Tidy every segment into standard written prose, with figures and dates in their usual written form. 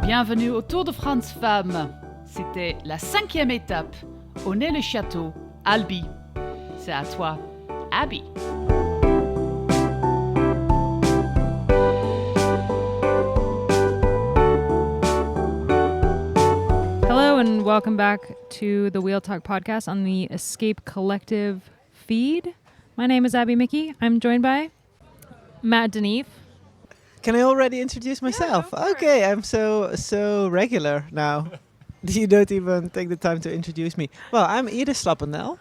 Bienvenue au Tour de France Femmes. C'était la 5e étape. Aunay-le-Château, Albi. C'est à toi, Abby. Hello and welcome back to the Wheel Talk podcast on the Escape Collective feed. My name is Abby Mickey. I'm joined by Matt Deneve. Can I already introduce myself? Yeah, okay, I'm so regular now. You don't even take the time to introduce me. Well, I'm Iris Slappendel.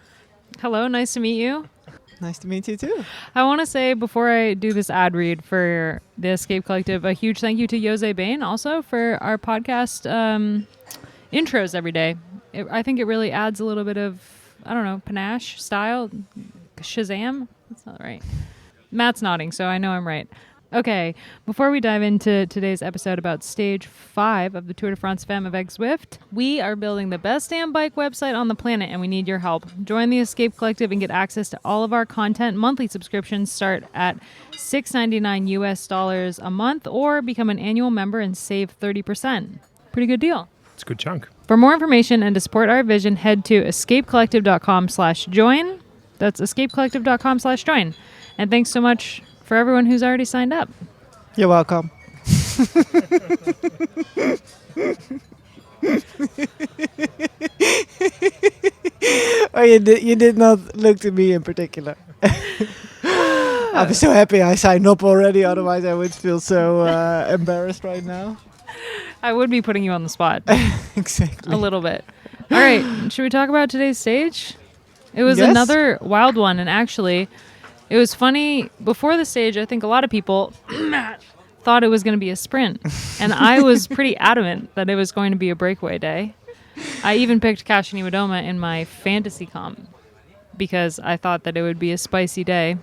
Hello, nice to meet you. Nice to meet you too. I want to say before I do this ad read for the Escape Collective, a huge thank you to Jose Bain also for our podcast intros every day. I think it really adds a little bit of, panache, style, Shazam. That's not right. Matt's nodding, so I know I'm right. Okay, before we dive into today's episode about stage 5 of the Tour de France Femmes avec Zwift, we are building the best damn bike website on the planet and we need your help. Join the Escape Collective and get access to all of our content. Monthly subscriptions start at $6.99 US a month or become an annual member and save 30%. Pretty good deal. It's a good chunk. For more information and to support our vision, head to escapecollective.com/join. That's escapecollective.com/join. And thanks so much for everyone who's already signed up. You're welcome. Oh, you did not look to me in particular. I'm so happy I signed up already, otherwise I would feel so embarrassed right now. I would be putting you on the spot. Exactly. A little bit. All right, should we talk about today's stage? It was Yes. another wild one, and actually, it was funny. Before the stage, I think a lot of people thought it was going to be a sprint, and I was pretty adamant that it was going to be a breakaway day. I even picked Kashinewadoma in my fantasy comp because I thought that it would be a spicy day,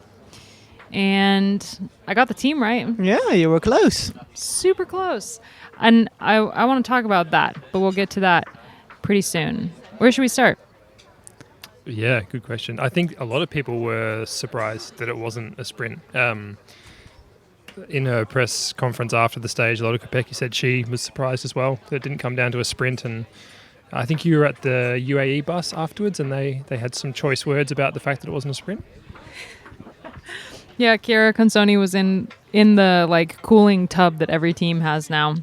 and I got the team right. Yeah, you were close. Super close. And I want to talk about that, but we'll get to that pretty soon. Where should we start? Yeah, good question. I think a lot of people were surprised that it wasn't a sprint. In her press conference after the stage, Lotte Kopecky said she was surprised as well that it didn't come down to a sprint. And I think you were at the UAE bus afterwards and they had some choice words about the fact that it wasn't a sprint. Yeah, Chiara Consoni was in the cooling tub that every team has now.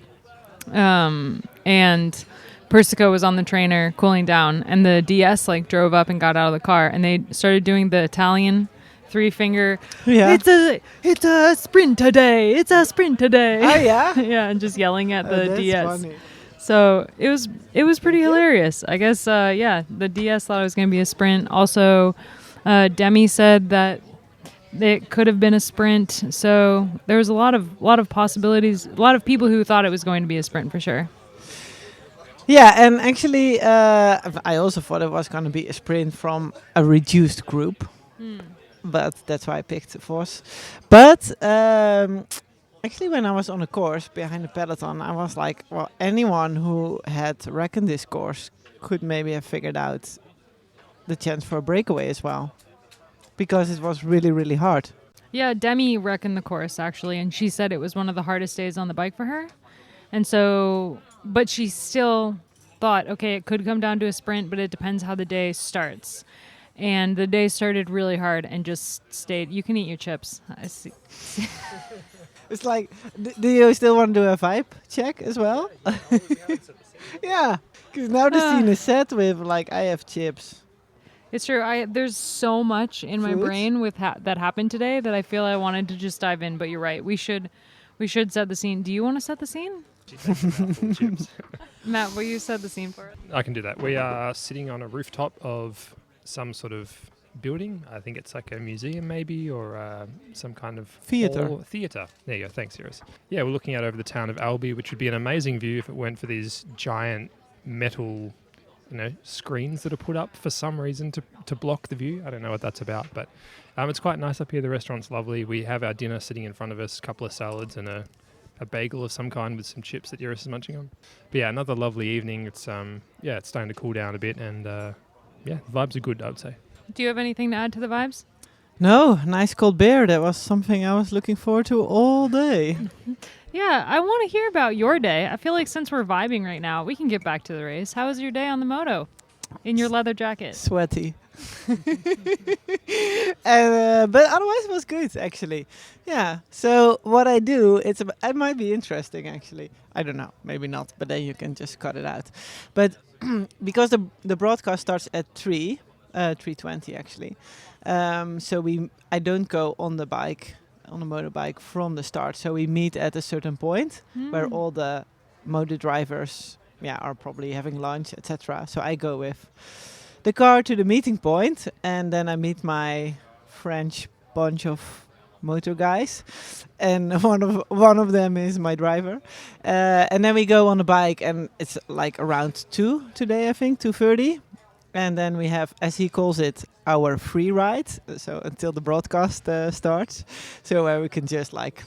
And Persico was on the trainer cooling down, and the DS drove up and got out of the car, and they started doing the Italian 3-finger. Yeah. It's a sprint today. It's a sprint today. Oh yeah. Yeah, and just yelling at the That's DS. funny. So it was pretty hilarious. I guess the DS thought it was going to be a sprint. Also, Demi said that it could have been a sprint. So there was a lot of possibilities. A lot of people who thought it was going to be a sprint for sure. Yeah, and actually, I also thought it was going to be a sprint from a reduced group, but that's why I picked Vos. But actually, when I was on the course behind the peloton, I was like, well, anyone who had reckoned this course could maybe have figured out the chance for a breakaway as well, because it was really, really hard. Yeah, Demi reckoned the course actually, and she said it was one of the hardest days on the bike for her. And so, but she still thought, okay, it could come down to a sprint, but it depends how the day starts. And the day started really hard and just stayed. You can eat your chips. I see. It's like, do you still want to do a vibe check as well? Yeah, because now the scene is set with I have chips. It's true. There's so much in my brain with that happened today that I feel I wanted to just dive in. But you're right. We should set the scene. Do you want to set the scene? Matt, will you set the scene for us? I can do that. We are sitting on a rooftop of some sort of building. I think it's like a museum maybe, or some kind of Theatre. Theatre. There you go. Thanks, Iris. Yeah, we're looking out over the town of Albi, which would be an amazing view if it weren't for these giant metal screens that are put up for some reason to block the view. I don't know what that's about, but it's quite nice up here. The restaurant's lovely. We have our dinner sitting in front of us, a couple of salads and a bagel of some kind with some chips that Iris is munching on. But yeah, another lovely evening. It's it's starting to cool down a bit, and the vibes are good, I would say. Do you have anything to add to the vibes? No, nice cold beer. That was something I was looking forward to all day. Yeah, I want to hear about your day. I feel like since we're vibing right now, we can get back to the race. How was your day on the moto in your leather jacket? Sweaty. But otherwise it was good, actually. Yeah. So what I do, it might be interesting, actually. I don't know, maybe not, but then you can just cut it out. But because the broadcast starts at 3:20 actually. So I don't go on the motorbike from the start. So we meet at a certain point where all the motor drivers are probably having lunch, etc. So I go with the car to the meeting point, and then I meet my French bunch of motor guys, and one of them is my driver, and then we go on the bike, and it's like around 2 today, I think 2:30, and then we have, as he calls it, our free ride, so until the broadcast starts, so where we can just like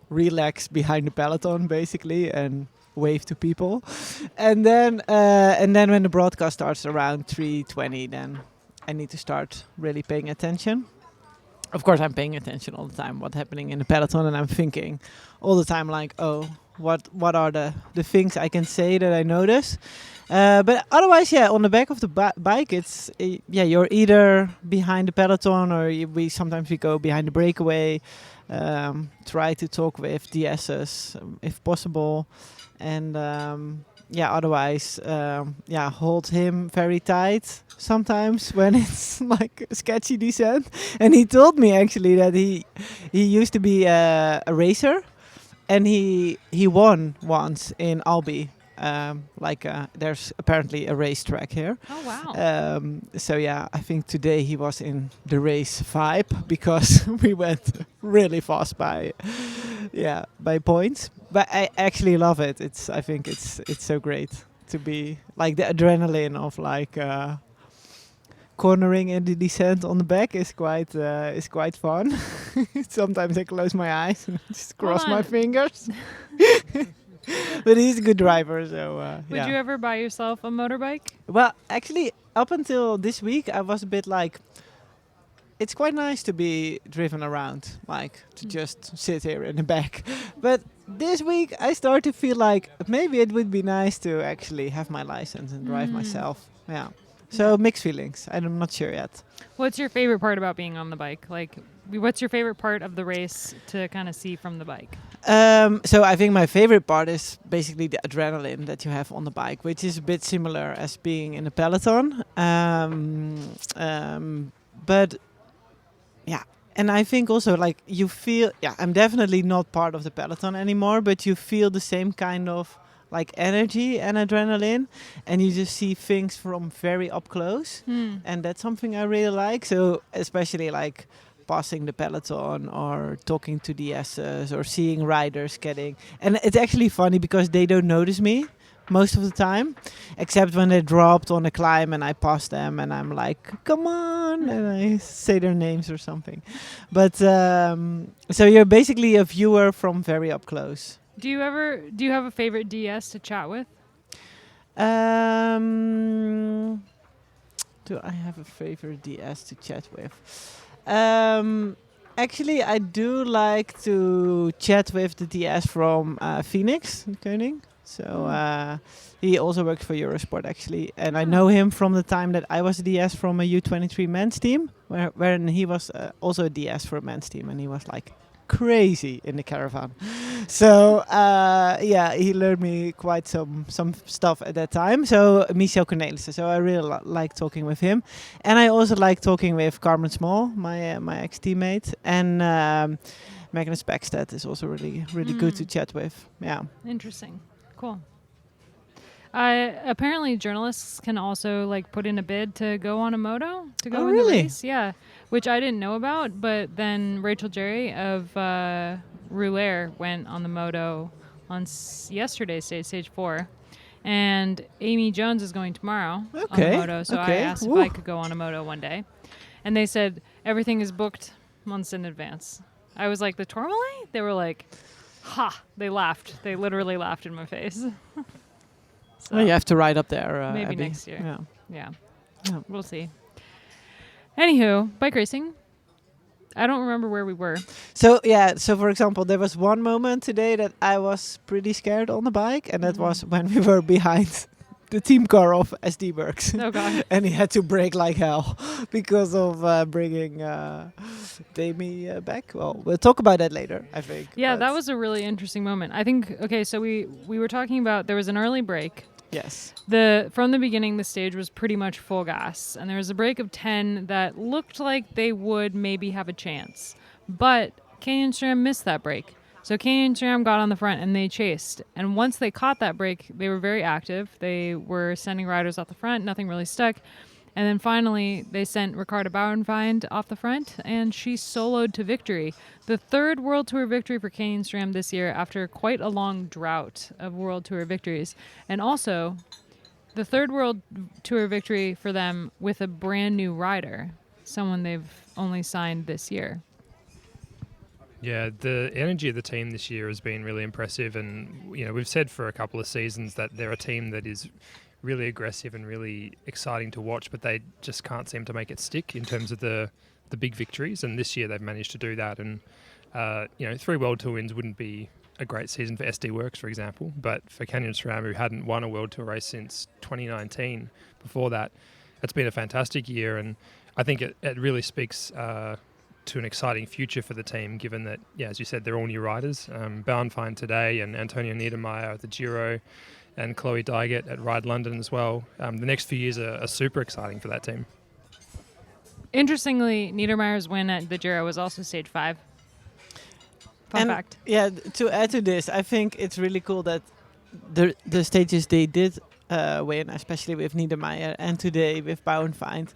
relax behind the peloton basically and wave to people, and then when the broadcast starts around 3:20, then I need to start really paying attention. Of course, I'm paying attention all the time what's happening in the peloton, and I'm thinking all the time like, oh, what are the things I can say that I notice. But otherwise, on the back of the bike, it's you're either behind the peloton, or sometimes we go behind the breakaway, try to talk with DSs if possible. And otherwise, hold him very tight sometimes when it's like a sketchy descent. And he told me actually that he used to be a racer, and he won once in Albi. There's apparently a racetrack here. Oh wow! So I think today he was in the race vibe because we went really fast by points. But I actually love it. I think it's so great to be like the adrenaline of like cornering in the descent on the back is quite fun. Sometimes I close my eyes and just cross my fingers. But he's a good driver, so Would you ever buy yourself a motorbike? Well, actually, up until this week, I was a bit like, it's quite nice to be driven around, like to just sit here in the back. But this week, I start to feel like maybe it would be nice to actually have my license and drive myself. Yeah. So mixed feelings. I'm not sure yet. What's your favorite part about being on the bike? Like, what's your favorite part of the race to kind of see from the bike? So I think my favorite part is basically the adrenaline that you have on the bike, which is a bit similar as being in a peloton. But and I think also like you feel, I'm definitely not part of the peloton anymore, but you feel the same kind of like energy and adrenaline, and you just see things from very up close, and that's something I really like. So especially like passing the peloton or talking to the S's or seeing riders and it's actually funny because they don't notice me most of the time, except when they dropped on a climb and I pass them and I'm like, come on, and I say their names or something. But so you're basically a viewer from very up close. Do you have a favorite DS to chat with? Do I have a favorite DS to chat with? Actually, I do like to chat with the DS from Phoenix, Koning. So he also works for Eurosport, actually. And I know him from the time that I was a DS from a U23 men's team, when he was also a DS for a men's team. And he was like crazy in the caravan. So he learned me quite some stuff at that time. So Michel Cornelissen. So I really like talking with him, and I also like talking with Carmen Small, my ex-teammate, and Magnus Backstedt is also really good to chat with. Yeah, interesting, cool. Apparently journalists can also like put in a bid to go on a moto to go in the race. Yeah, which I didn't know about. But then Rachel Jerry of Roulaire went on the moto on yesterday's stage 4, and Amy Jones is going tomorrow on the moto. So I asked if I could go on a moto one day, and they said everything is booked months in advance. I was like, the Tourmalet? They were like, ha! They laughed. They literally laughed in my face. So well, you have to ride up there. Maybe Abby. next year. Yeah. We'll see. Anywho, bike racing. I don't remember where we were. So for example, there was one moment today that I was pretty scared on the bike, and that was when we were behind the team car of SD Worx. Oh god. And he had to brake like hell because of bringing Damie back. Well, we'll talk about that later, I think. Yeah, but that was a really interesting moment. I think, okay, so we were talking about, there was an early break. Yes. From the beginning, the stage was pretty much full gas, and there was a break of 10 that looked like they would maybe have a chance. But Canyon SRAM missed that break. So Canyon SRAM got on the front and they chased. And once they caught that break, they were very active. They were sending riders off the front. Nothing really stuck. And then finally, they sent Ricarda Bauernfeind off the front, and she soloed to victory. The third World Tour victory for Canyon SRAM this year after quite a long drought of World Tour victories. And also, the third World Tour victory for them with a brand new rider, someone they've only signed this year. Yeah, the energy of the team this year has been really impressive, and we've said for a couple of seasons that they're a team that is really aggressive and really exciting to watch, but they just can't seem to make it stick in terms of the big victories, and this year they've managed to do that. And 3 World Tour wins wouldn't be a great season for SD Worx, for example, but for Canyon SRAM, who hadn't won a World Tour race since 2019, before that, it's been a fantastic year, and I think it really speaks to an exciting future for the team, given that, as you said, they're all new riders. Bauernfeind today, and Antonia Niedermeyer at the Giro, and Chloe Dygert at Ride London as well. The next few years are super exciting for that team. Interestingly, Niedermeyer's win at the Giro was also stage 5. Fun fact. Yeah, to add to this, I think it's really cool that the stages they did win, especially with Niedermeyer and today with Bauernfeind,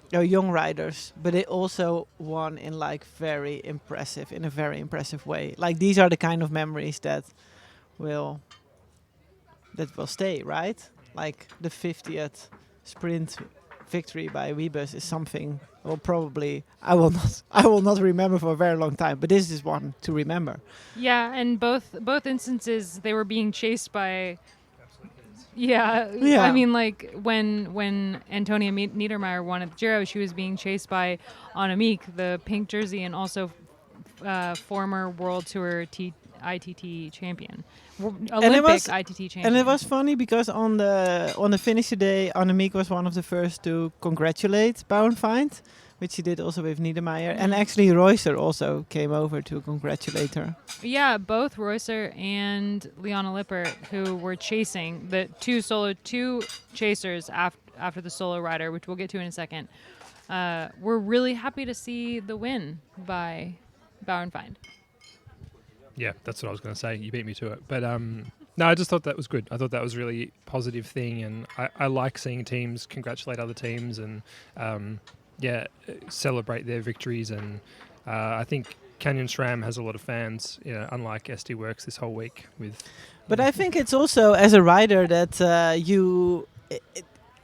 they're young riders, but they also won in a very impressive way. Like, these are the kind of memories that will stay, right? Like the 50th sprint victory by Wiebes is something I will not remember for a very long time, but this is one to remember. Yeah, and both instances they were being chased by. Yeah. I mean, when Antonia Niedermeyer won at the Giro, she was being chased by Annemiek, the pink jersey, and also former World Tour ITT champion, Olympic ITT champion. And it was funny because on the finish today, Annemiek was one of the first to congratulate Bauernfeind, which she did also with Niedermeyer, and actually Reusser also came over to congratulate her. Yeah, both Reusser and Liana Lippert, who were chasing the two chasers after the solo rider, which we'll get to in a second, were really happy to see the win by Bauernfeind. Yeah, that's what I was going to say. You beat me to it. But no, I just thought that was good. I thought that was a really positive thing, and I like seeing teams congratulate other teams and celebrate their victories. And I think Canyon SRAM has a lot of fans, unlike SD Worx this whole week. But I think it's also, as a rider, that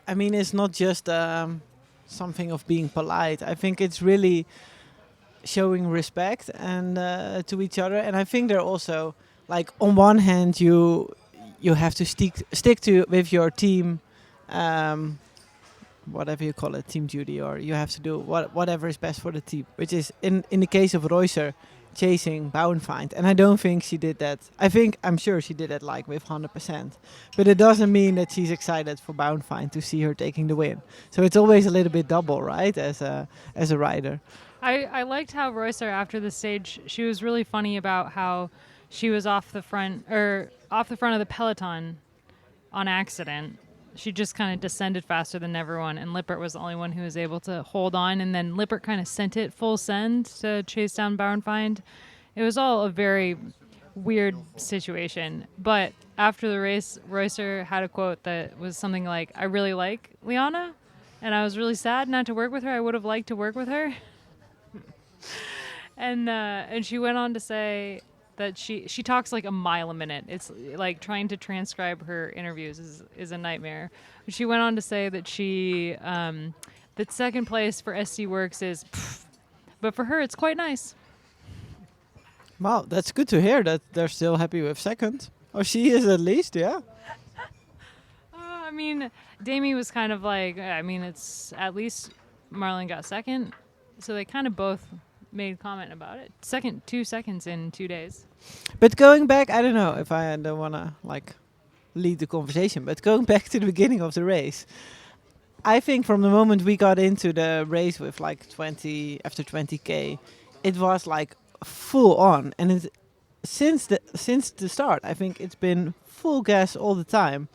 it's not just something of being polite. I think it's really showing respect and to each other, and I think they're also on one hand you have to stick to with your team, whatever you call it, team duty, or you have to do whatever is best for the team, which is in the case of Reusser chasing Bauernfeind, and I don't think she did that. I'm sure she did it with 100%, but it doesn't mean that she's excited for Bauernfeind to see her taking the win. So it's always a little bit double, right, as a rider. I liked how Reusser, after the stage, she was really funny about how she was off the front of the peloton on accident. She just kind of descended faster than everyone, and Lippert was the only one who was able to hold on, and then Lippert kind of sent it full send to chase down Bauernfeind. It was all a very weird situation, but after the race, Reusser had a quote that was something like, "I really like Liana, and I was really sad not to work with her. I would have liked to work with her." And she went on to say that she talks a mile a minute. It's like trying to transcribe her interviews is a nightmare. She went on to say that she that second place for SD Worx is pff, but for her it's quite nice. Wow, that's good to hear that they're still happy with second. Or she is, at least, yeah. Damie was kind of it's at least Marlon got second. So they kind of both made comment about it. 2 seconds in 2 days. But going back, I don't know if I don't want to like lead the conversation, but going back to the beginning of the race, I think from the moment we got into the race with like 20K, it was like full on. And since the start, I think it's been full gas all the time.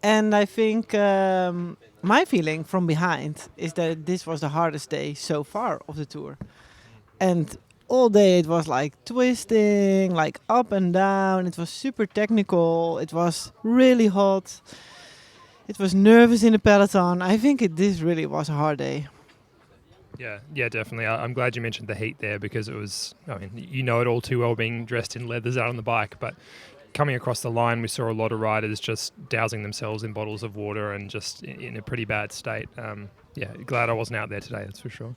And I think my feeling from behind is that this was the hardest day so far of the tour. And all day it was like twisting, like up and down. It was super technical. It was really hot. It was nervous in the peloton. I think this really was a hard day. Yeah, definitely. I'm glad you mentioned the heat there because it was, I mean, you know it all too well being dressed in leathers out on the bike, but coming across the line, we saw a lot of riders just dousing themselves in bottles of water and just in a pretty bad state. Glad I wasn't out there today, that's for sure.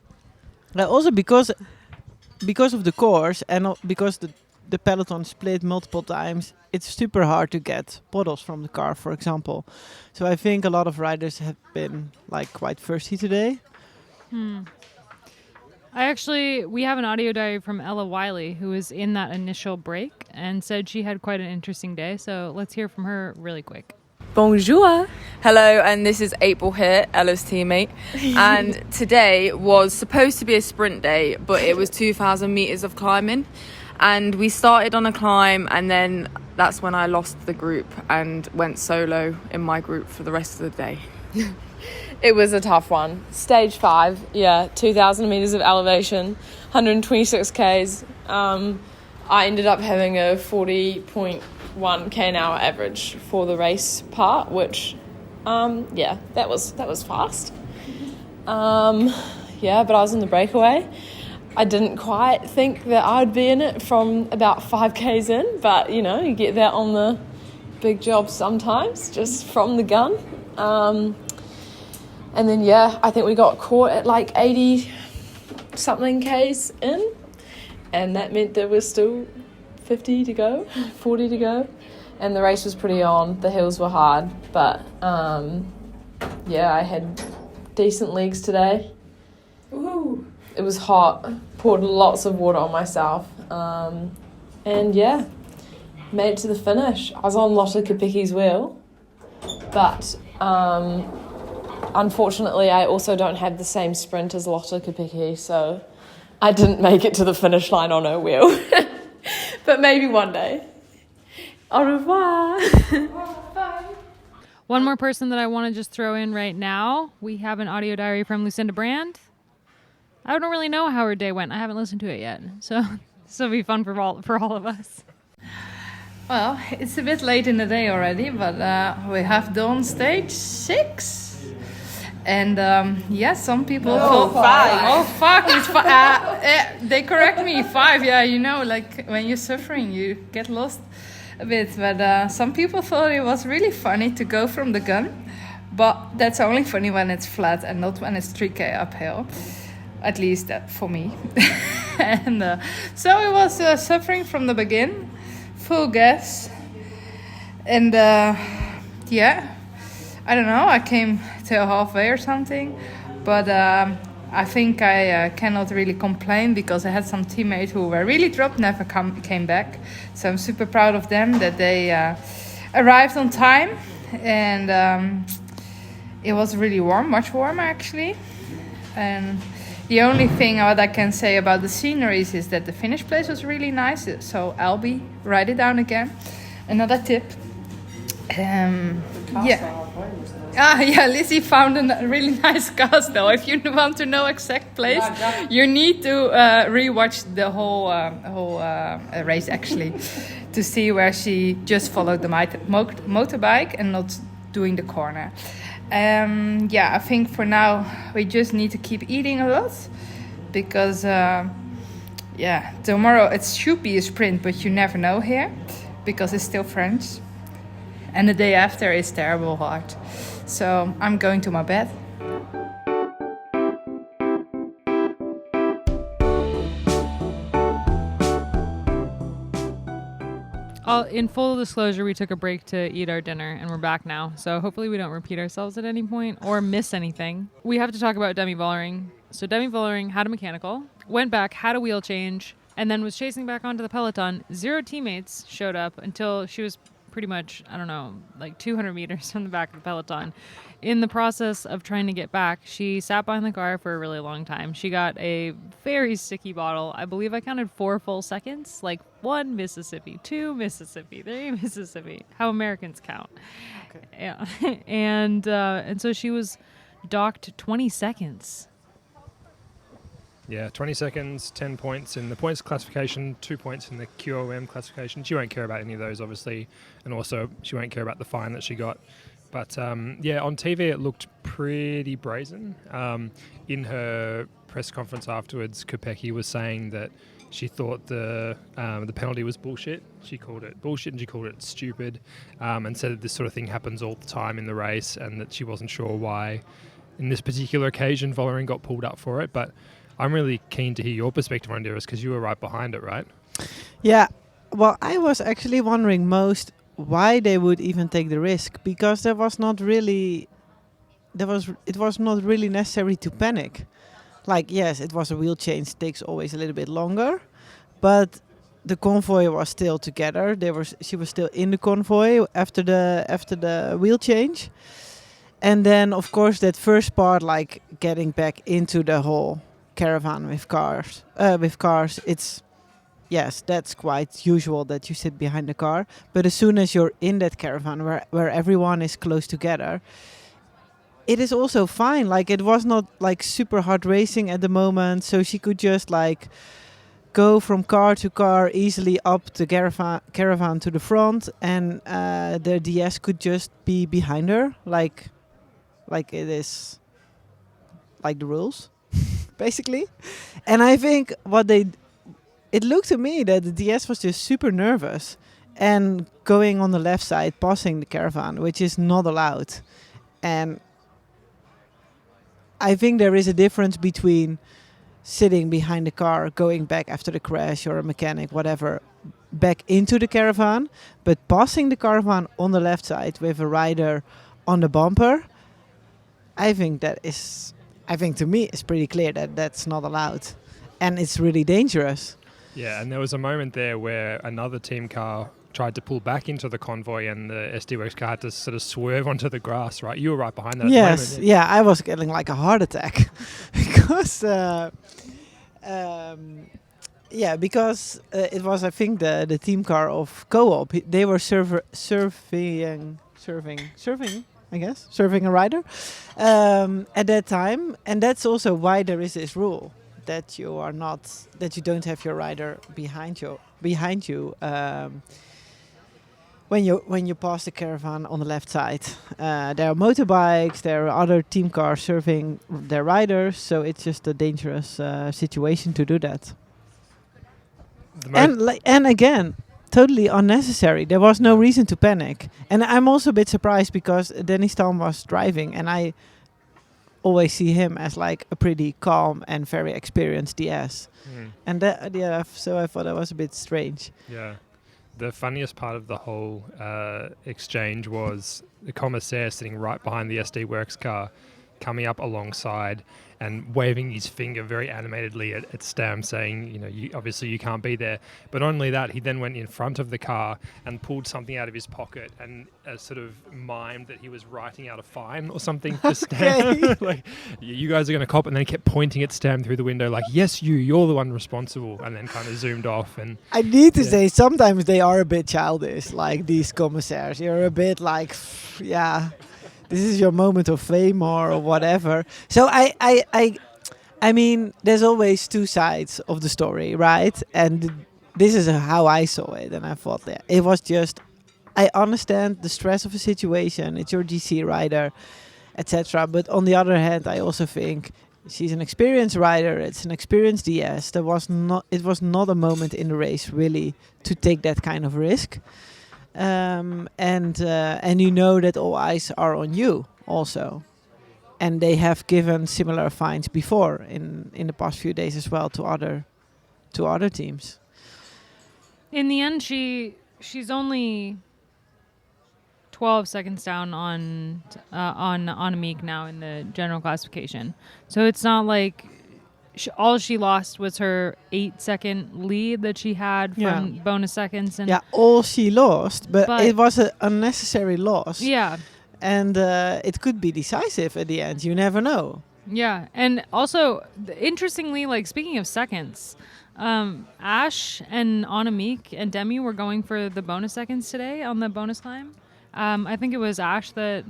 Also because of the course and because the peloton split multiple times, it's super hard to get bottles from the car, for example. So I think a lot of riders have been like quite thirsty today. We have an audio diary from Ella Wiley, who was in that initial break and said she had quite an interesting day. So let's hear from her really quick. Bonjour. Hello, and this is April here, Ella's teammate. And today was supposed to be a sprint day, but it was 2,000 meters of climbing. And we started on a climb, and then that's when I lost the group and went solo in my group for the rest of the day. It was a tough one. Stage 5, 2,000 meters of elevation, 126 Ks. I ended up having a 40.1 k an hour average for the race part, which, that was fast. But I was in the breakaway. I didn't quite think that I'd be in it from about 5 Ks in, but, you get that on the big job sometimes, just from the gun. And then, I think we got caught at like 80-something Ks in, and that meant there was still 40 to go, and the race was pretty on. The hills were hard, but, I had decent legs today. Woohoo! It was hot, poured lots of water on myself, made it to the finish. I was on Lotte Kopicki's wheel, but unfortunately I also don't have the same sprint as Lotte Kopicki, so I didn't make it to the finish line on her wheel. But maybe one day. Au revoir. One more person that I want to just throw in right now. We have an audio diary from Lucinda Brand. I don't really know how her day went. I haven't listened to it yet. So this will be fun for all of us. Well, it's a bit late in the day already, but we have done stage 6. And some people thought 5. Oh, fuck, it's 5. They correct me, 5. Yeah, like when you're suffering, you get lost a bit. But some people thought it was really funny to go from the gun. But that's only funny when it's flat and not when it's 3K uphill. At least that for me. And so it was suffering from the begin, full gas. And I don't know, I came till halfway or something. But I think I cannot really complain because I had some teammates who were really dropped, never came back. So I'm super proud of them that they arrived on time. And it was really warm, much warmer actually. And the only thing what I can say about the sceneries is that the finish place was really nice. So Albi, write it down again. Another tip. Lizzie found a really nice castle. If you want to know exact place, you need to rewatch the whole race actually to see where she just followed the motorbike and not doing the corner. I think for now we just need to keep eating a lot because tomorrow it should be a sprint, but you never know here because it's still French, and the day after is terrible hard. So I'm going to my bed. in full disclosure, we took a break to eat our dinner, and we're back now. So hopefully we don't repeat ourselves at any point or miss anything. We have to talk about Demi Vollering. So Demi Vollering had a mechanical, went back, had a wheel change, and then was chasing back onto the peloton. 0 teammates showed up until she was pretty much, I don't know, like 200 meters from the back of the peloton. In the process of trying to get back, she sat behind the car for a really long time. She got a very sticky bottle. I believe I counted 4 full seconds, like 1 Mississippi, 2 Mississippi, 3 Mississippi, how Americans count. Okay. Yeah. And so she was docked 20 seconds. Yeah, 20 seconds, 10 points in the points classification, 2 points in the QOM classification. She won't care about any of those, obviously, and also she won't care about the fine that she got. But yeah, on TV it looked pretty brazen. In her press conference afterwards, Kopecky was saying that she thought the penalty was bullshit. She called it bullshit and she called it stupid, and said that this sort of thing happens all the time in the race, and that she wasn't sure why, in this particular occasion, Vollering got pulled up for it. But I'm really keen to hear your perspective on this because you were right behind it, right? Yeah. Well, I was actually wondering most why they would even take the risk, because it was not really necessary to panic. Like, yes, it was a wheel change, takes always a little bit longer, but the convoy was still together. She was still in the convoy after the wheel change. And then of course that first part, like getting back into the whole caravan with cars, yes, that's quite usual that you sit behind the car. But as soon as you're in that caravan where everyone is close together, it is also fine. Like, it was not like super hard racing at the moment, so she could just like go from car to car easily up the caravan to the front, and the DS could just be behind her, like it is like the rules. Basically. And I think it looked to me that the DS was just super nervous and going on the left side, passing the caravan, which is not allowed. And I think there is a difference between sitting behind the car, going back after the crash or a mechanic, whatever, back into the caravan, but passing the caravan on the left side with a rider on the bumper, I think to me it's pretty clear that that's not allowed, and it's really dangerous. Yeah, and there was a moment there where another team car tried to pull back into the convoy, and the SD Worx car had to sort of swerve onto the grass, right? You were right behind that. Yes, moment, yeah, I was getting like a heart attack because it was, I think, the team car of Co-op. They were serving a rider at that time, and that's also why there is this rule that you don't have your rider behind you when you pass the caravan on the left side. There are motorbikes, there are other team cars serving their riders, so it's just a dangerous situation to do that. And again, totally unnecessary. There was no reason to panic. And I'm also a bit surprised because Dennis Tam was driving, and I always see him as like a pretty calm and very experienced DS. And so I thought that was a bit strange. Yeah. The funniest part of the whole exchange was the commissaire sitting right behind the SD Worx car, coming up alongside and waving his finger very animatedly at Stam, saying, you can't be there. But not only that, he then went in front of the car and pulled something out of his pocket and sort of mimed that he was writing out a fine or something for Stam. Like, you guys are going to cop, and then he kept pointing at Stam through the window like, yes, you're the one responsible, and then kind of zoomed off. And I need to say, sometimes they are a bit childish, like these commissaires. You're a bit like, yeah, this is your moment of fame or whatever. So I mean, there's always two sides of the story, right? And this is how I saw it, and I thought that it was just, I understand the stress of a situation. It's your GC rider, etc. But on the other hand, I also think she's an experienced rider. It's an experienced DS. It was not a moment in the race really to take that kind of risk. And you know that all eyes are on you also, and they have given similar fines before in the past few days as well to other teams. In the end, she she's only 12 seconds down on Amik now in the general classification. So it's not like all she lost was her 8-second lead that she had from bonus seconds. And all she lost, but it was an unnecessary loss. Yeah. And it could be decisive at the end. You never know. Yeah. And also, interestingly, like speaking of seconds, Ash and Annemiek and Demi were going for the bonus seconds today on the bonus climb. I think it was Ash that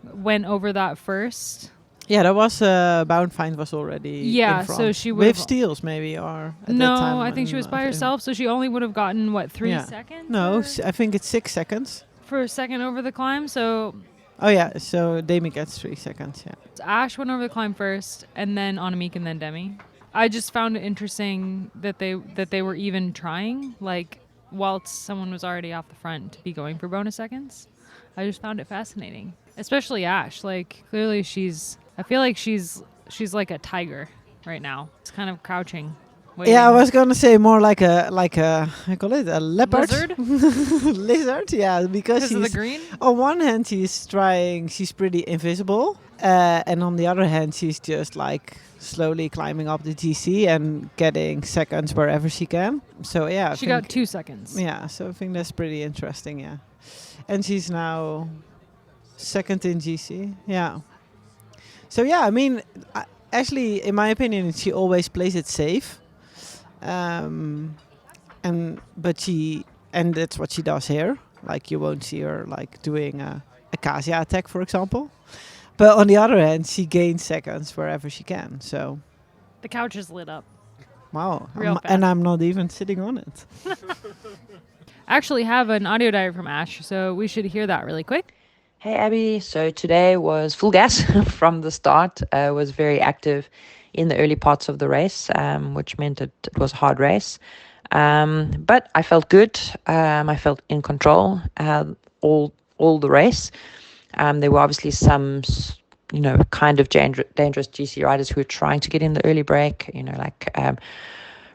went over that first. Yeah, that was Boundfind was already in front. So she with steals maybe, or at that time, I think she was by herself, so she only would have gotten 3 seconds. No, I think it's 6 seconds for a second over the climb. So so Demi gets 3 seconds. Yeah, Ash went over the climb first, and then Annemiek, and then Demi. I just found it interesting that they were even trying, like whilst someone was already off the front, to be going for bonus seconds. I just found it fascinating, especially Ash. Like clearly I feel like she's like a tiger right now. It's kind of crouching. Waiting. Yeah, I was gonna say more like a I call it a leopard. Lizard? Lizard, yeah, because she's of the green. On one hand, she's pretty invisible, and on the other hand, she's just like slowly climbing up the GC and getting seconds wherever she can. So yeah, she got 2 seconds. Yeah, so I think that's pretty interesting. Yeah, and she's now second in GC. Yeah. So yeah, I mean, Ashleigh, in my opinion, she always plays it safe, and that's what she does here. Like you won't see her like doing a Kasia attack, for example. But on the other hand, she gains seconds wherever she can. So the couch is lit up. Wow, and I'm not even sitting on it. I actually have an audio diary from Ash, so we should hear that really quick. Hey Abby, so today was full gas from the start. Was very active in the early parts of the race, which meant that it was a hard race. But I felt good. I felt in control all the race. There were obviously some, kind of dangerous GC riders who were trying to get in the early break, like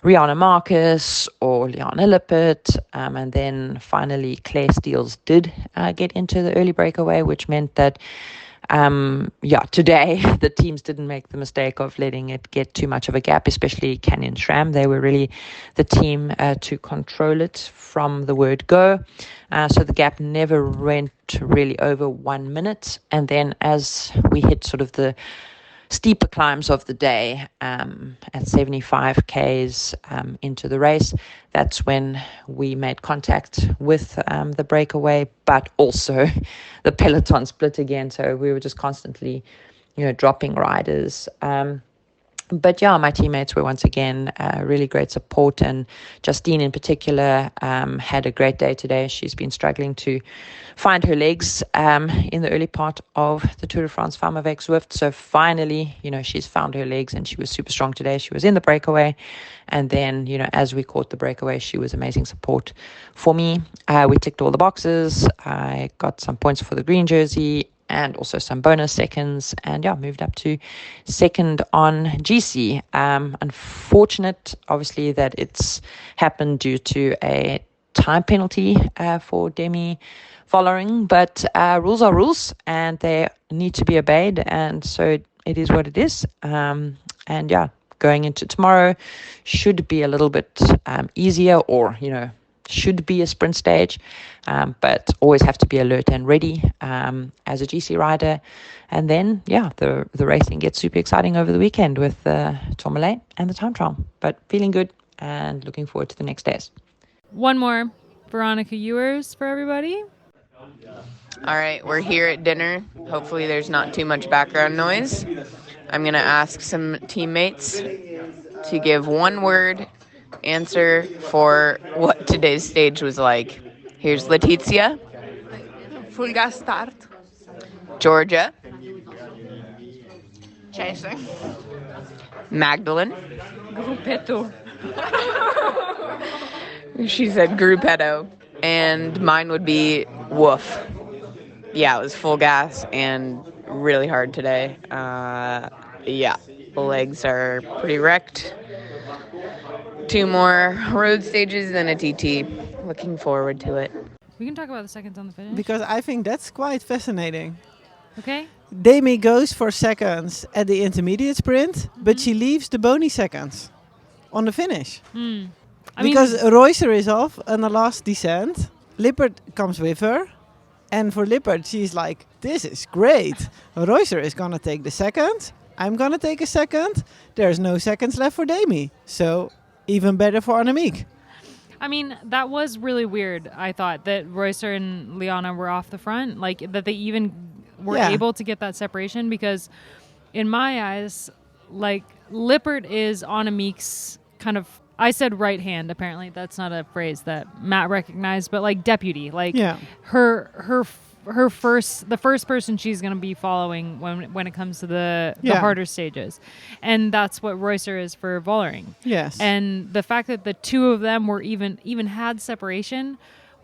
Rihanna Marcus or Liana Lippert, and then finally Claire Steels did get into the early breakaway, which meant that today the teams didn't make the mistake of letting it get too much of a gap, especially Canyon SRAM. They were really the team to control it from the word go. So the gap never went really over 1 minute. And then as we hit sort of the steeper climbs of the day at 75 Ks into the race, that's when we made contact with the breakaway, but also the peloton split again. So we were just constantly, dropping riders. But yeah, my teammates were once again really great support, and Justine in particular had a great day today. She's been struggling to find her legs in the early part of the Tour de France Femmes avec Zwift. So finally, she's found her legs, and she was super strong today. She was in the breakaway, and then, as we caught the breakaway, she was amazing support for me. We ticked all the boxes. I got some points for the green jersey, and also some bonus seconds, and moved up to second on GC. Unfortunate, obviously, that it's happened due to a time penalty for Demi following, but rules are rules, and they need to be obeyed, and so it is what it is. Going into tomorrow should be a little bit easier, or, should be a sprint stage, but always have to be alert and ready as a GC rider. And then, the racing gets super exciting over the weekend with the Tourmalet and the time trial. But feeling good and looking forward to the next days. One more Veronica Ewers for everybody. All right, we're here at dinner. Hopefully there's not too much background noise. I'm going to ask some teammates to give one word answer for what today's stage was like. Here's Letizia. Full gas start. Georgia. Chasing. Magdalene. Gruppetto. She said gruppetto. And mine would be woof. Yeah, it was full gas and really hard today. The legs are pretty wrecked. 2 more road stages, then a TT. Looking forward to it. We can talk about the seconds on the finish. because I think that's quite fascinating. Okay. Demi goes for seconds at the intermediate sprint, but she leaves the bony seconds on the finish. Because Reusser is off on the last descent. Lippert comes with her. And for Lippert, she's like, this is great. Reusser is going to take the second. I'm going to take a second. There's no seconds left for Demi. So even better for Annemiek. I mean, that was really weird. I thought that Reusser and Liana were off the front, like that they even were able to get that separation, because in my eyes, like Lippert is Annemiek's kind of, I said right hand, apparently that's not a phrase that Matt recognized, but like deputy, like the first person she's going to be following when it comes to the harder stages. And that's what Reusser is for Vollering. Yes. And the fact that the two of them were even had separation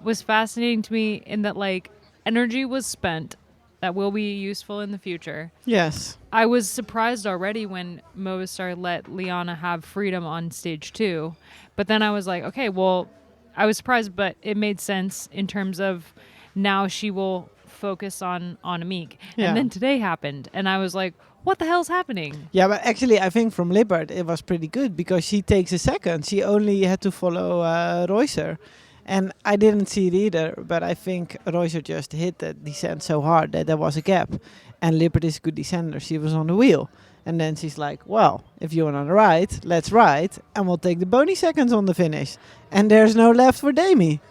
was fascinating to me, in that like energy was spent that will be useful in the future. Yes. I was surprised already when Movistar let Liana have freedom on stage 2. But then I was like, okay, well, I was surprised, but it made sense in terms of now she will focus on Annemiek. Yeah. And then today happened, and I was like, what the hell's happening? Yeah, but actually I think from Lippert it was pretty good, because she takes a second. She only had to follow Reusser. And I didn't see it either, but I think Reusser just hit the descent so hard that there was a gap. And Lippert is a good descender. She was on the wheel. And then she's like, well, if you're on the right, let's ride. And we'll take the bony seconds on the finish. And there's no left for Demi.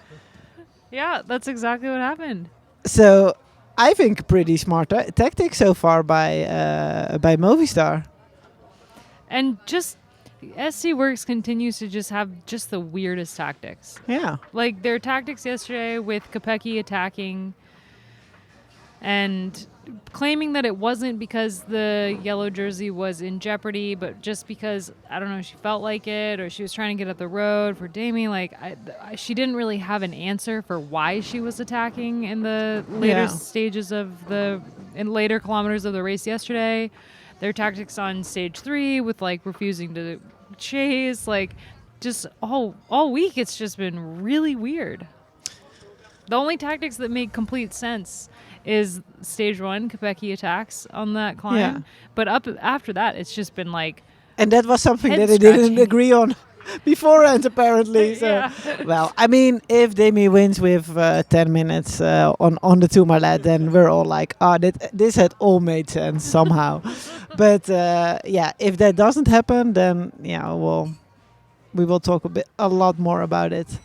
Yeah, that's exactly what happened. So I think pretty smart tactic so far by Movistar. And just SD Worx continues to just have just the weirdest tactics. Yeah. Like their tactics yesterday with Kopecky attacking and claiming that it wasn't because the yellow jersey was in jeopardy, but just because, I don't know, she felt like it, or she was trying to get up the road for Demi. Like, she didn't really have an answer for why she was attacking in the later stages of in later kilometers of the race yesterday. Their tactics on stage 3 with like refusing to chase, like just all week it's just been really weird. The only tactics that make complete sense is stage 1, Kopecky attacks on that climb. Yeah. But up after that, it's just been like. And that was something that they head-scratching. didn't agree on beforehand, apparently. So, well, I mean, if Demi wins with 10 minutes on the Tourmalet, then we're all like, this had all made sense somehow. But if that doesn't happen, then we will talk a lot more about it.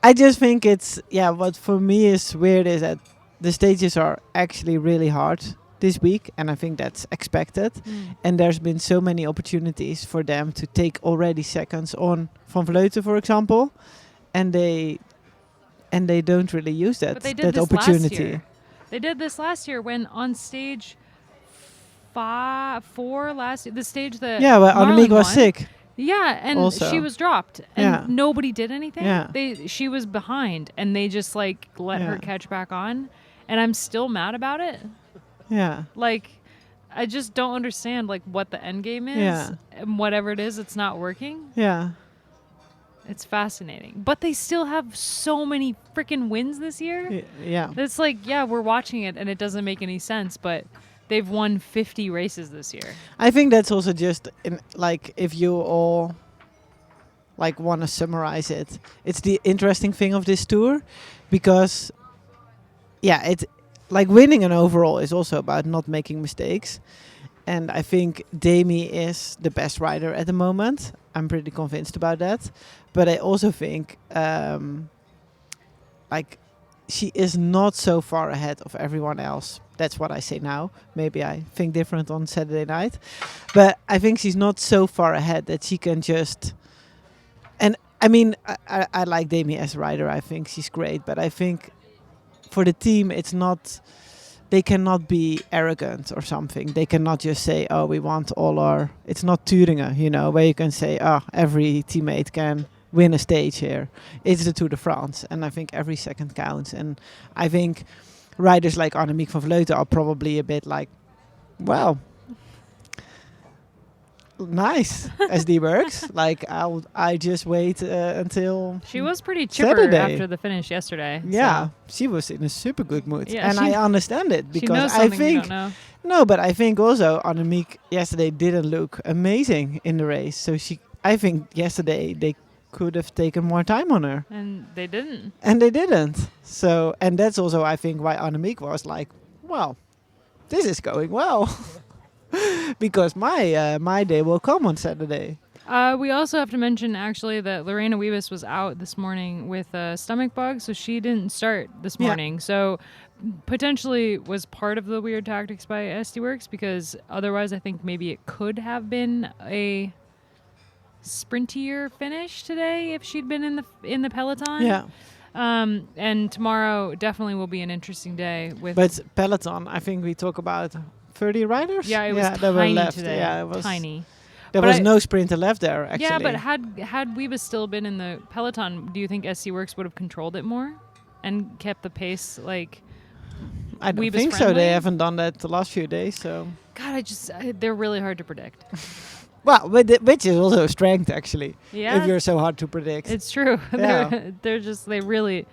I just think it's what for me is weird is that the stages are actually really hard this week, and I think that's expected. And there's been so many opportunities for them to take already seconds on Van Vleuten, for example, and they don't really use that opportunity. Last year. They did this last year when on stage 4 last year, the stage that where Annemiek was sick. Yeah, and also. She was dropped, and nobody did anything. Yeah. She was behind, and they just like let her catch back on, and I'm still mad about it. Yeah. Like, I just don't understand like what the end game is, and whatever it is, it's not working. Yeah. It's fascinating, but they still have so many freaking wins this year. Yeah. It's like, we're watching it, and it doesn't make any sense, but they've won 50 races this year. I think that's also just if you all like want to summarize it, it's the interesting thing of this tour, because it's like winning an overall is also about not making mistakes. And I think Demi is the best rider at the moment. I'm pretty convinced about that. But I also think she is not so far ahead of everyone else. That's what I say now. Maybe I think different on Saturday night. But I think she's not so far ahead that she can just... And I mean, I like Demi as a rider. I think she's great. But I think for the team, it's not... They cannot be arrogant or something. They cannot just say, we want all our... It's not Thuringen, where you can say, every teammate can win a stage here. It's the Tour de France. And I think every second counts. And I think riders like Annemiek van Vleuten are probably a bit like, well, nice. SD Worx. Like I just wait until She was pretty chipper Saturday. after the finish yesterday. Yeah, so. she was in a super good mood, Yeah, and I understand it She knows because I something we think don't know. no, but I think also Annemiek yesterday didn't look amazing in the race. So I think yesterday they could have taken more time on her, And they didn't. and they didn't. So, and that's also I think why Annemiek was like, well, this is going well, because my day will come on Saturday. We also have to mention, actually, that Lorena Wiebes was out this morning with a stomach bug, so she didn't start this Yeah. morning. So potentially was part of the weird tactics by SD Worx, because otherwise I think maybe it could have been a sprintier finish today if she'd been in the peloton. Yeah, And tomorrow definitely will be an interesting day with. but peloton, I think we talk about 30 riders. Yeah, it was that were tiny left. today. Yeah, it was Tiny. There But was I- no sprinter left there. Actually, Yeah, but had Wiebes still been in the peloton, do you think SC Worx would have controlled it more and kept the pace like? I don't Wiebes think so. friendly? They haven't done that the last few days. So God, they're really hard to predict. well, which is also a strength actually. Yeah, If you're so hard to predict. it's true. Yeah. They really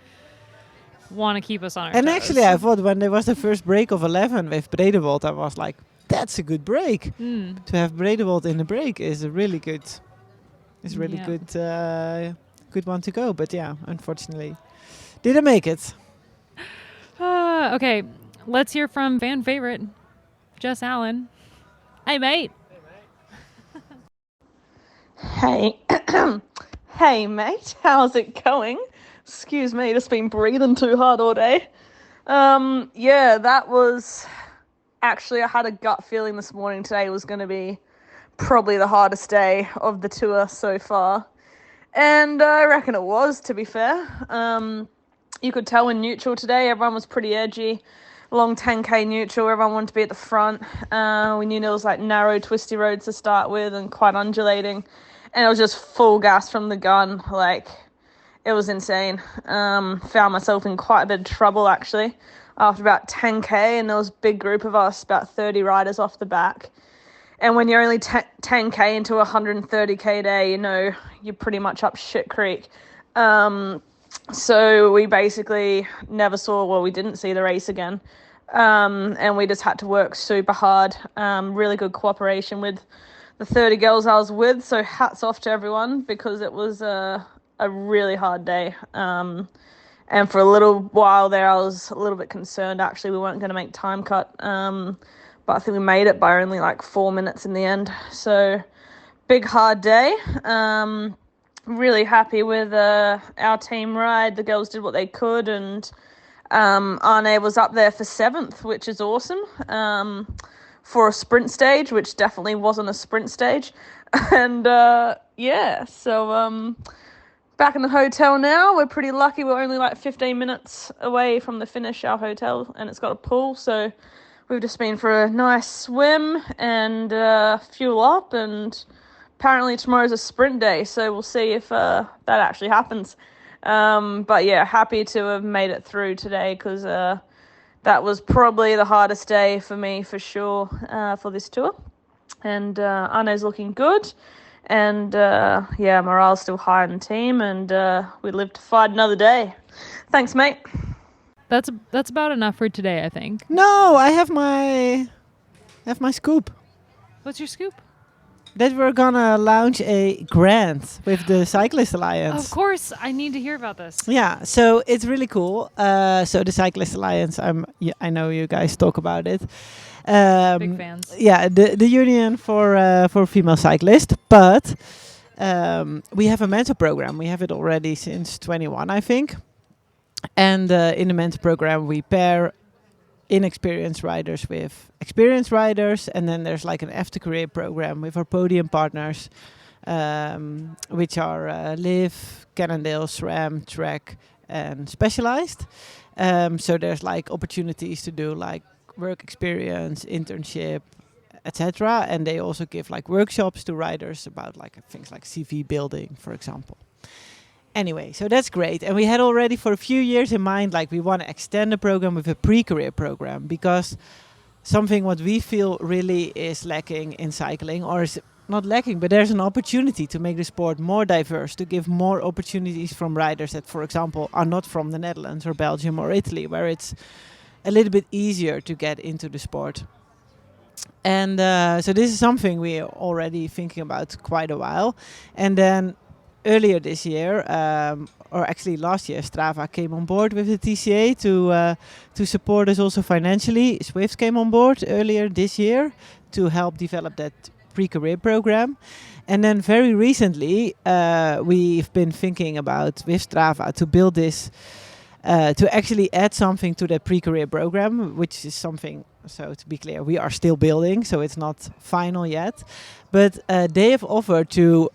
want to keep us on our And toes. actually, I thought when there was the first break of 11 with Bredewold, I was like, that's a good break. To have Bredewold in the break is a really good. It's really Yeah. good one to go. But yeah, unfortunately, didn't make it. Okay, let's hear from fan favorite Jess Allen. Hey, mate. Hey, hey, mate, how's it going? Excuse me, just been breathing too hard all day. Yeah, that was actually, I had a gut feeling this morning today was going to be probably the hardest day of the tour so far. And I reckon it was, to be fair. You could tell in neutral today, everyone was pretty edgy. Long 10k neutral, everyone wanted to be at the front. We knew there was like narrow, twisty roads to start with and quite undulating. And it was just full gas from the gun. Like, it was insane. Found myself in quite a bit of trouble, actually, after about 10k. And there was a big group of us, about 30 riders off the back. And when you're only 10k into a 130k day, you know, you're pretty much up shit creek. So we basically never saw, well, we didn't see the race again. And we just had to work super hard. Really good cooperation with the 30 girls I was with. So hats off to everyone, because it was a really hard day. And for a little while there, I was a little bit concerned, actually, we weren't going to make time cut. But I think we made it by only like 4 minutes in the end. So big, hard day. Really happy with our team ride. The girls did what they could, and Arne was up there for 7th, which is awesome, for a sprint stage, which definitely wasn't a sprint stage. And yeah, so back in the hotel now. We're pretty lucky. We're only like 15 minutes away from the finish, our hotel, and it's got a pool, so we've just been for a nice swim and fuel up, and apparently tomorrow's a sprint day, so we'll see if that actually happens. But yeah, happy to have made it through today, because that was probably the hardest day for me, for sure, for this tour. And Arne's looking good. And yeah, morale's still high in the team, and we live to fight another day. Thanks, mate. That's about enough for today, I think. No, I have my scoop. What's your scoop? That we're gonna launch a grant with the Cyclist Alliance. Of course, I need to hear about this. Yeah, so it's really cool. So the Cyclist Alliance, I know you guys talk about it. Big fans. Yeah, the union for female cyclists, but we have a mentor program. We have it already since 21, I think. And in the mentor program, we pair inexperienced riders with experienced riders, and then there's like an after career program with our podium partners, which are Liv, Cannondale, SRAM, Trek, and Specialized. So there's like opportunities to do like work experience, internship, etc. And they also give like workshops to riders about like things like CV building, for example. Anyway, so that's great. And we had already for a few years in mind, like we want to extend the program with a pre-career program, because something what we feel really is lacking in cycling, or is not lacking, but there's an opportunity to make the sport more diverse, to give more opportunities from riders that, for example, are not from the Netherlands or Belgium or Italy, where it's a little bit easier to get into the sport. And so this is something we are already thinking about quite a while. And then earlier this year, or actually last year, Strava came on board with the TCA to support us also financially. Zwift came on board earlier this year to help develop that pre-career program. And then very recently, we've been thinking about with Strava to build this, to actually add something to that pre-career program, which is something, so to be clear, we are still building, so it's not final yet. But they have offered to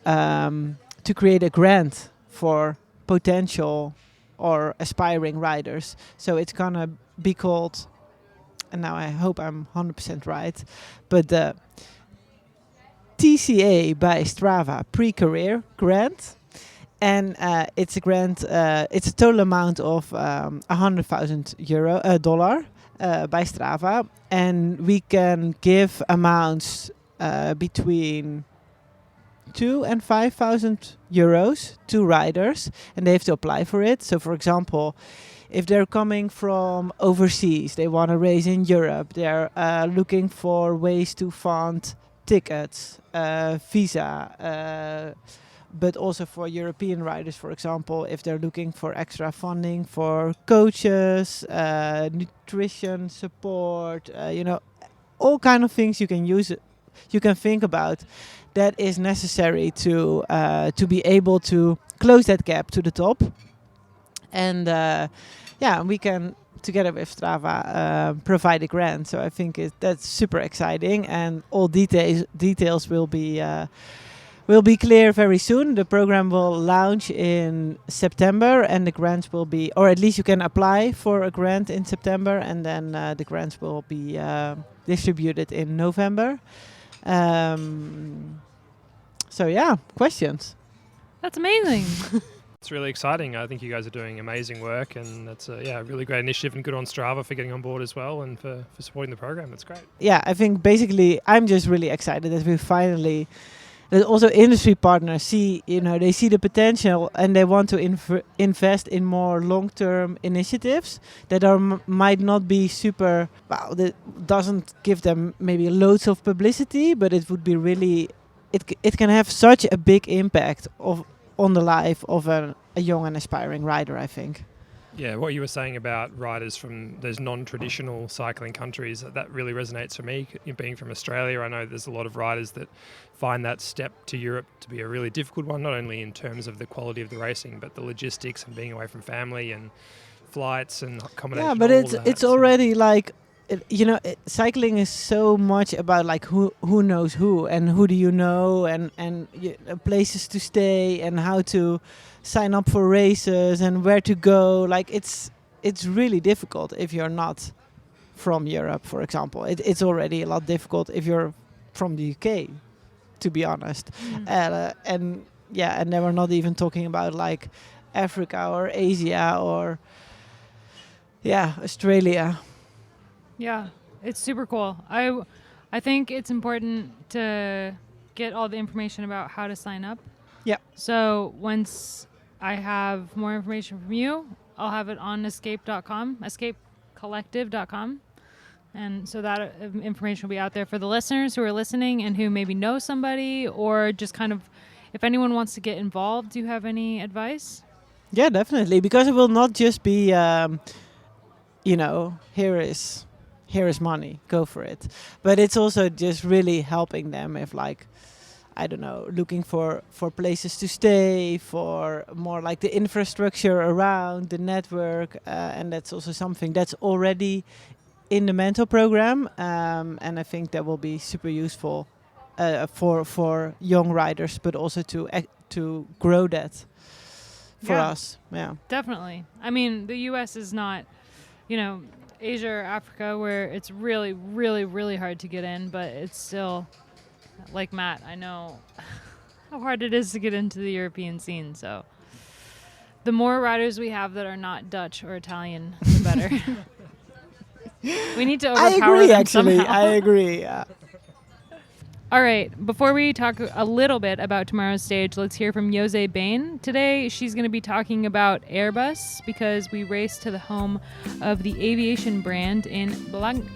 create a grant for potential or aspiring riders. So it's gonna be called, and now I hope I'm 100% right, but the TCA by Strava pre-career grant. And it's a grant, it's a total amount of $100,000 by Strava. And we can give amounts between 2,000 and 5,000 euros to riders, and they have to apply for it. So, for example, if they're coming from overseas, they want to race in Europe, they're looking for ways to fund tickets, visa, but also for European riders, for example, if they're looking for extra funding for coaches, nutrition support, all kind of things you can use, you can think about that is necessary to be able to close that gap to the top. And we can, together with Strava, provide a grant. So I think that's super exciting, and all details will be clear very soon. The program will launch in September, and the grants will be, or at least you can apply for a grant in September, and then the grants will be distributed in November. Questions? That's amazing. It's really exciting. I think you guys are doing amazing work, and that's a really great initiative, and good on Strava for getting on board as well and for supporting the program. That's great. Yeah, I think basically I'm just really excited that we finally, that also industry partners see, they see the potential and they want to invest in more long-term initiatives that might not be super, that doesn't give them maybe loads of publicity, but it would be really, it can have such a big impact on the life of a young and aspiring rider, I think. Yeah, what you were saying about riders from those non-traditional cycling countries, that really resonates for me. Being from Australia, I know there's a lot of riders that find that step to Europe to be a really difficult one, not only in terms of the quality of the racing, but the logistics and being away from family and flights and accommodation. Yeah, but it's already like, cycling is so much about like who knows who and who do you know and places to stay and how to sign up for races and where to go. Like it's really difficult if you're not from Europe, for example. It's already a lot difficult if you're from the UK, to be honest. And then we're not even talking about like Africa or Asia or Australia. Yeah, it's super cool. I think it's important to get all the information about how to sign up. Yeah. So once I have more information from you, I'll have it on escape.com, escapecollective.com. And so that information will be out there for the listeners who are listening and who maybe know somebody, or just kind of, if anyone wants to get involved, do you have any advice? Yeah, definitely. Because it will not just be, here is money, go for it. But it's also just really helping them if looking for places to stay, for more like the infrastructure around the network. And that's also something that's already in the mentor program. And I think that will be super useful for young riders, but also to grow that for us. Yeah, definitely. I mean, the US is not, Asia or Africa, where it's really, really, really hard to get in, but it's still, like Matt, I know how hard it is to get into the European scene. So the more riders we have that are not Dutch or Italian, the better. We need to overpower them somehow. I agree. Yeah. All right, before we talk a little bit about tomorrow's stage, let's hear from Jose Bain. Today, she's going to be talking about Airbus because we race to the home of the aviation brand in Blagnac.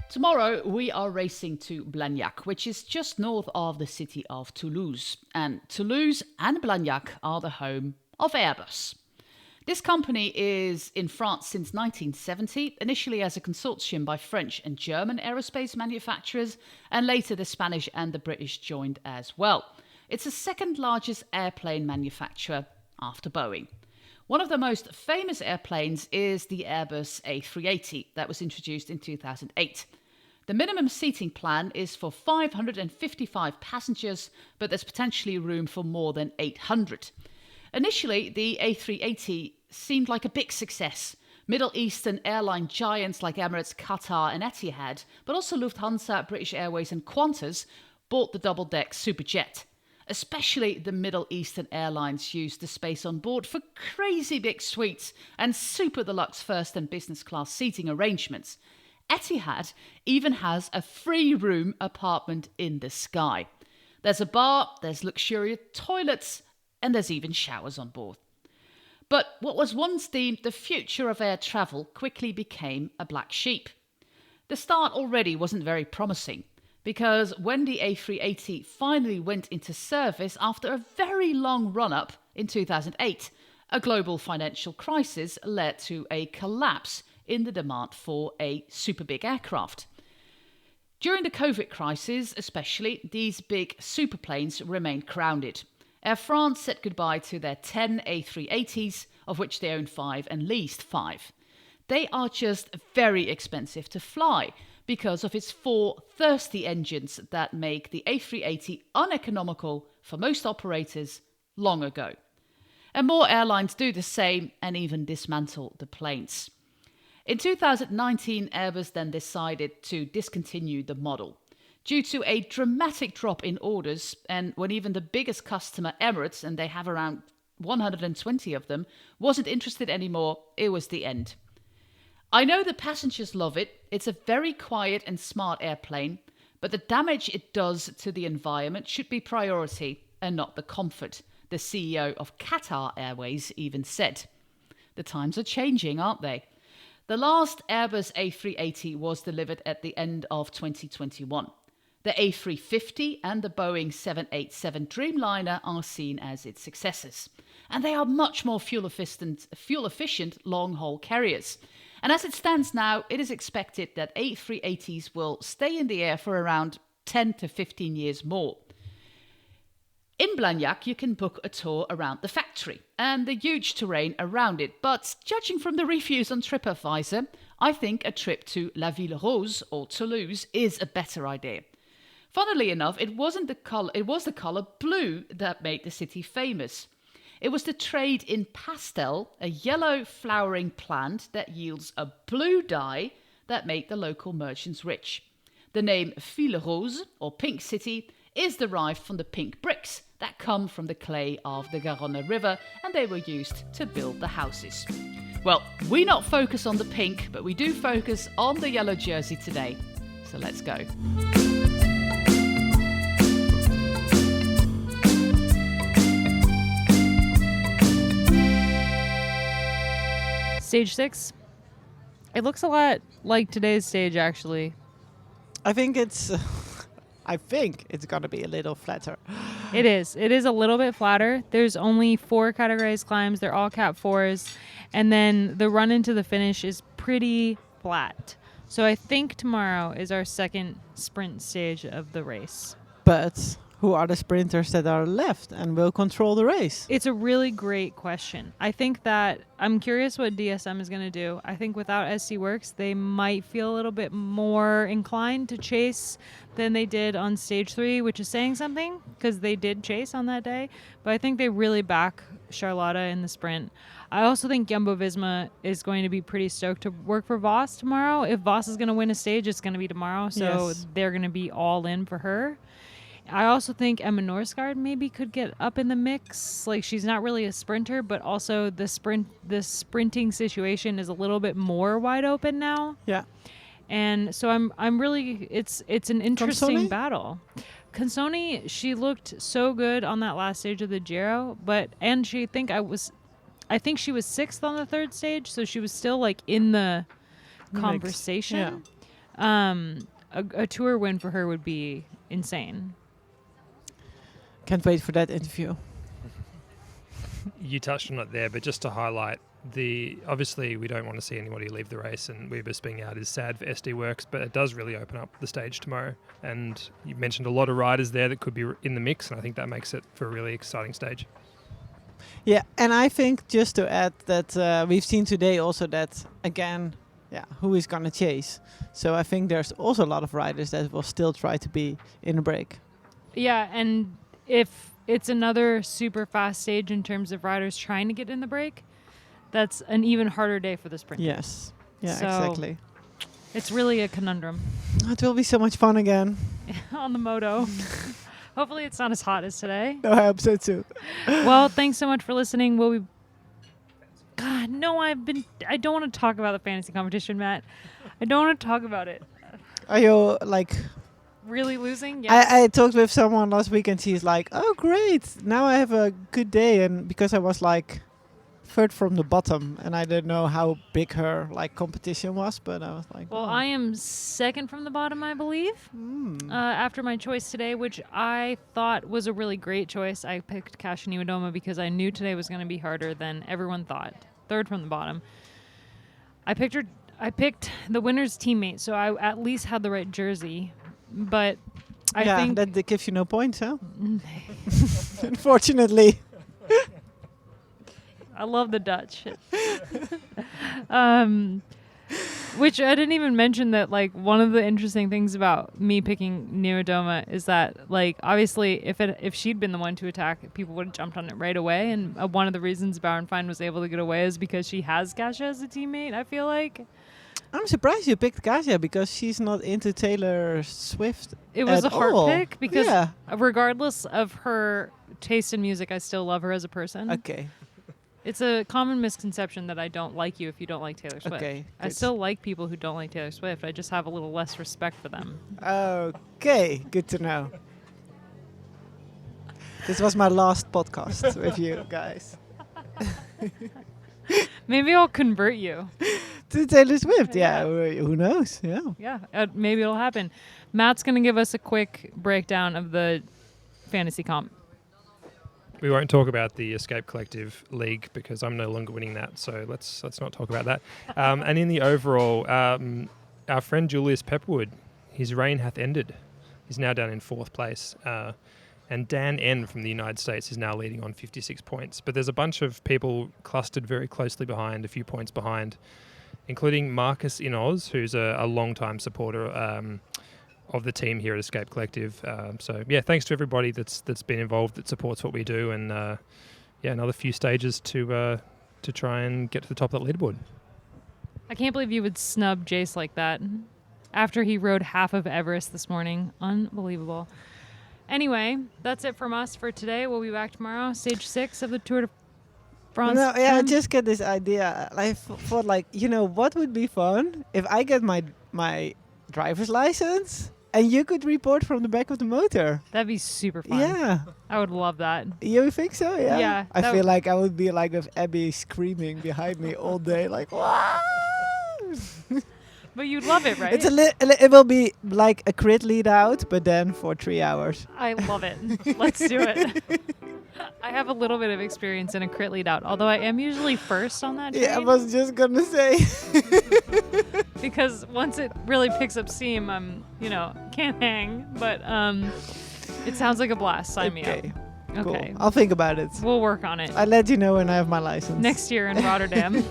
Tomorrow we are racing to Blagnac, which is just north of the city of Toulouse. And Toulouse and Blagnac are the home of Airbus. This company is in France since 1970, initially as a consortium by French and German aerospace manufacturers, and later the Spanish and the British joined as well. It's the second largest airplane manufacturer after Boeing. One of the most famous airplanes is the Airbus A380 that was introduced in 2008. The minimum seating plan is for 555 passengers, but there's potentially room for more than 800. Initially, the A380 seemed like a big success. Middle Eastern airline giants like Emirates, Qatar and Etihad, but also Lufthansa, British Airways and Qantas bought the double-deck superjet. Especially the Middle Eastern airlines used the space on board for crazy big suites and super deluxe first and business class seating arrangements. Etihad even has a free room apartment in the sky. There's a bar, there's luxurious toilets, and there's even showers on board. But what was once deemed the future of air travel quickly became a black sheep. The start already wasn't very promising, because when the A380 finally went into service after a very long run-up in 2008, a global financial crisis led to a collapse in the demand for a super big aircraft. During the COVID crisis, especially, these big superplanes remained crowded. Air France said goodbye to their 10 A380s, of which they own 5 and leased 5. They are just very expensive to fly because of its 4 thirsty engines that make the A380 uneconomical for most operators long ago. And more airlines do the same and even dismantle the planes. In 2019, Airbus then decided to discontinue the model. Due to a dramatic drop in orders, and when even the biggest customer, Emirates, and they have around 120 of them, wasn't interested anymore, it was the end. I know the passengers love it. It's a very quiet and smart airplane, but the damage it does to the environment should be priority and not the comfort, the CEO of Qatar Airways even said. The times are changing, aren't they? The last Airbus A380 was delivered at the end of 2021. The A350 and the Boeing 787 Dreamliner are seen as its successors. And they are much more fuel-efficient long-haul carriers. And as it stands now, it is expected that A380s will stay in the air for around 10 to 15 years more. In Blagnac, you can book a tour around the factory and the huge terrain around it. But judging from the reviews on TripAdvisor, I think a trip to La Ville Rose or Toulouse is a better idea. Funnily enough, it was the colour blue that made the city famous. It was the trade in pastel, a yellow flowering plant that yields a blue dye that made the local merchants rich. The name Ville Rose, or Pink City, is derived from the pink bricks that come from the clay of the Garonne River, and they were used to build the houses. Well, we not focus on the pink, but we do focus on the yellow jersey today. So let's go. Stage 6. It looks a lot like today's stage, actually. I think it's going to be a little flatter. It is. It is a little bit flatter. There's only 4 categorized climbs. They're all Cat 4s. And then the run into the finish is pretty flat. So I think tomorrow is our second sprint stage of the race. But who are the sprinters that are left and will control the race? It's a really great question. I think that I'm curious what DSM is going to do. I think without SD Worx, they might feel a little bit more inclined to chase than they did on stage 3, which is saying something because they did chase on that day. But I think they really back Charlotta in the sprint. I also think Jumbo-Visma is going to be pretty stoked to work for Voss tomorrow. If Voss is going to win a stage, it's going to be tomorrow. So They're going to be all in for her. I also think Emma Norsgaard maybe could get up in the mix. Like, she's not really a sprinter, but also the sprinting situation is a little bit more wide open now. Yeah. And so I'm really, it's an interesting Consoni? battle. Consoni, she looked so good on that last stage of the Giro, and I think she was 6th on the 3rd stage, so she was still like in the conversation. Yeah. A tour win for her would be insane. Can't wait for that interview. You touched on it there, but just to highlight, obviously we don't want to see anybody leave the race, and Wiebes being out is sad for SD Worx, but it does really open up the stage tomorrow. And you mentioned a lot of riders there that could be in the mix, and I think that makes it for a really exciting stage. Yeah, and I think just to add that we've seen today also that, again, who is going to chase. So I think there's also a lot of riders that will still try to be in a break. Yeah, and if it's another super fast stage in terms of riders trying to get in the break, that's an even harder day for the sprinters. Yes. Yeah, so exactly. It's really a conundrum. It will be so much fun again. On the moto. Hopefully it's not as hot as today. No, I hope so too. Well, thanks so much for listening. God, no, I don't want to talk about the fantasy competition, Matt. I don't want to talk about it. Are you like... Really losing? Yes. I talked with someone last week and she's like, oh, great. Now I have a good day. And because I was like 3rd from the bottom and I didn't know how big her like competition was, but I was like, well, I am 2nd from the bottom, I believe, after my choice today, which I thought was a really great choice. I picked Kasia because I knew today was going to be harder than everyone thought. 3rd from the bottom. I picked the winner's teammate, so I at least had the right jersey. But I think that gives you no points, huh? Unfortunately. I love the Dutch. Which I didn't even mention that, like, one of the interesting things about me picking Niewiadoma is that, like, obviously if she'd been the one to attack, people would have jumped on it right away. And one of the reasons Bauernfeind was able to get away is because she has Kasia as a teammate, I feel like. I'm surprised you picked Kasia because she's not into Taylor Swift. It was a hard pick because regardless of her taste in music, I still love her as a person. Okay. It's a common misconception that I don't like you if you don't like Taylor Swift. Okay. I still like people who don't like Taylor Swift. I just have a little less respect for them. Okay. Good to know. This was my last podcast with you guys. Maybe I'll convert you. To Taylor Swift, yeah. Who knows? Yeah. Yeah, maybe it'll happen. Matt's going to give us a quick breakdown of the fantasy comp. We won't talk about the Escape Collective League because I'm no longer winning that, so let's not talk about that. And in the overall, our friend Julius Pepperwood, his reign hath ended. He's now down in 4th place. And Dan N from the United States is now leading on 56 points. But there's a bunch of people clustered very closely behind, a few points behind, including Marcus in Oz, who's a long-time supporter of the team here at Escape Collective. So, thanks to everybody that's been involved, that supports what we do. And, another few stages to try and get to the top of that leaderboard. I can't believe you would snub Jace like that after he rode half of Everest this morning. Unbelievable. Anyway, that's it from us for today. We'll be back tomorrow, stage 6 of the Tour de France. No, I just get this idea. I thought, what would be fun if I get my driver's license and you could report from the back of the motor. That'd be super fun. Yeah. I would love that. You think so? Yeah. Yeah. I feel like I would be like with Abby screaming behind me all day, like, wow. But you'd love it, right? It will be like a crit lead out, but then for 3 hours. I love it. Let's do it. I have a little bit of experience in a crit lead out, although I am usually first on that train. Yeah, I was just going to say. Because once it really picks up steam, can't hang. But it sounds like a blast. Sign me up. Cool. Okay. I'll think about it. We'll work on it. I'll let you know when I have my license. Next year in Rotterdam.